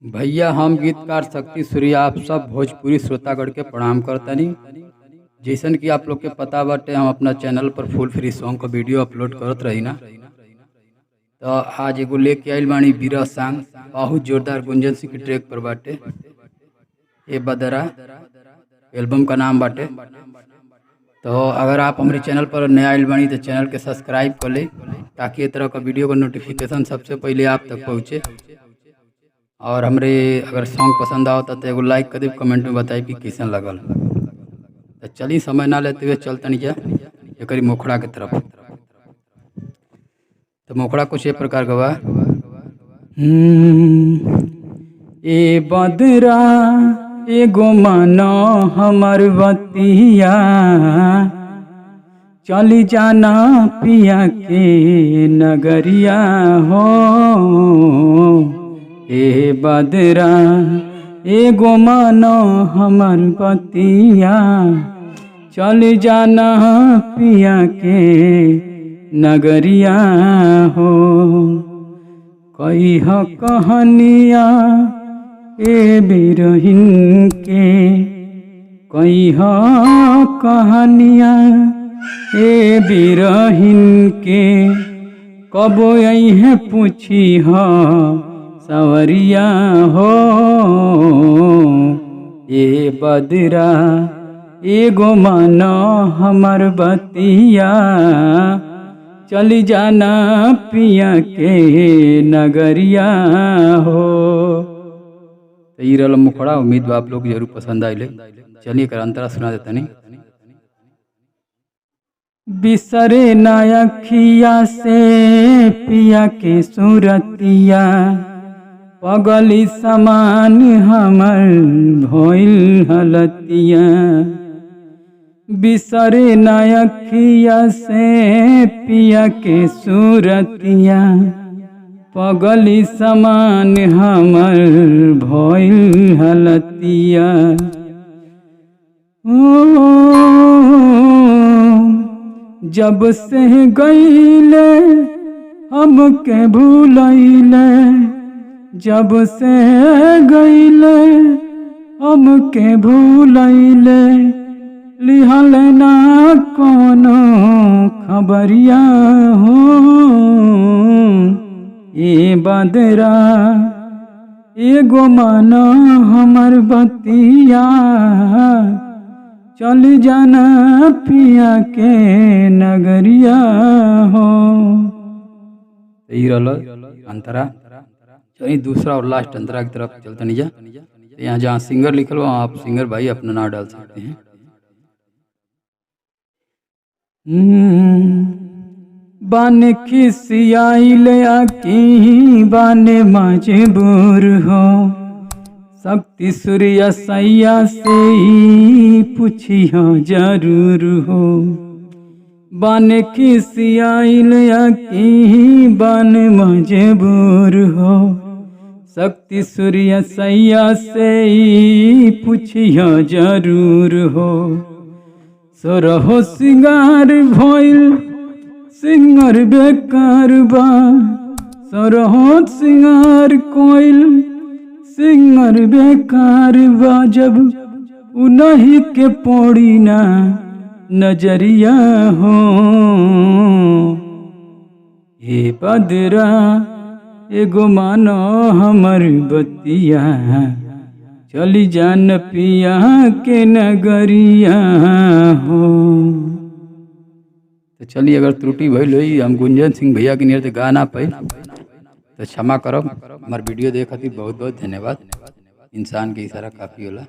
भैया हम गीतकार शक्ति सूर्य आप सब भोजपुरी श्रोतागण के प्रणाम करतनी। जैसन कि आप लोग के पता बाटे हम अपना चैनल पर फुल फ्री सॉन्ग का वीडियो अपलोड करत रही ना, तो आज एगो लेके आइल बानी बीरा सॉन्ग बहुत जोरदार गुंजन सिंह की ट्रैक पर बाटे। ये बदरा एल्बम का नाम बाटे। तो अगर आप हमारे चैनल पर नया आइल बानी तो चैनल के सब्सक्राइब कर ले, ताकि इस तरह का वीडियो का नोटिफिकेशन सबसे पहले आप तक पहुँचे। और हमरे अगर सॉन्ग पसंद आवता तो एगो लाइक कर दे, कमेंट में बताई कि कैसन लगल। तो चलिए समय ना लेते हुए चलतनी जा एक मोखड़ा के तरफ। तो मोखड़ा कुछ ये प्रकार का बा। ए बदरा एगो मानो हमर बतिया, चली जाना पिया के नगरिया हो। ए बदरा एगो मानो हमर बतिया, चली जाना पिया के नगरिया हो। कई हो कहानिया ए बिरहिन के, कई हो कहानिया ए बिरहिन के, कबो यही पूछी हो सवरिया हो। ए बदरा एगो मानो हमर बतिया, चली जाना पिया के नगरिया हो। तो ये रहा मुखड़ा। उम्मीद बा आप लोग जरूर पसंद आइले। चलिए कर अंतरा सुना देता नहीं। बिसरे ना अखिया से पिया के सूरतिया, पगली समान हमर भइल हलतिया। बिसरे ना अखिया से पिया के सूरतिया, पगली समान हमर भइल हलतिया। जब से गईले हमके भूलैले, जब से गईले हमके भूलैले, लिहल ना कोनो खबरिया हो। ए बदरा एगो मानो हमर बतिया, चल जाना पिया के नगरिया हो। यही रहल अंतरा। चलिए दूसरा और लास्ट अंतरा की तरफ चलते नहीं जा। यहाँ जहाँ सिंगर लिखल हो आप सिंगर भाई अपना नाम डाल सकते हैं। बाने खिसियाइले आकी बाने मजबूर हो, शक्ति सूर्य सैया से पूछी हो जरूर हो। बाने खिसियाइले आकी बाने मजबूर हो, शक्ति सूर्य सैया से पूछी हो जरूर हो। सोरहो सिंगार भइल सिंगर बेकार बा, सोरहो सिंगार कोइल सिंगर बेकार बा। जब उन्हीं के पड़ी ना नजरिया हो। ए बदरा एगो मानो हमर बतिया, चली जान पिया के नगरिया हो। तो चलिए अगर त्रुटि भइल होई, हम गुंजन सिंह भैया के नियर गाना पाई तो क्षमा करब। हमार वीडियो देख खातिर बहुत बहुत धन्यवाद। इंसान के इशारा काफ़ी होला।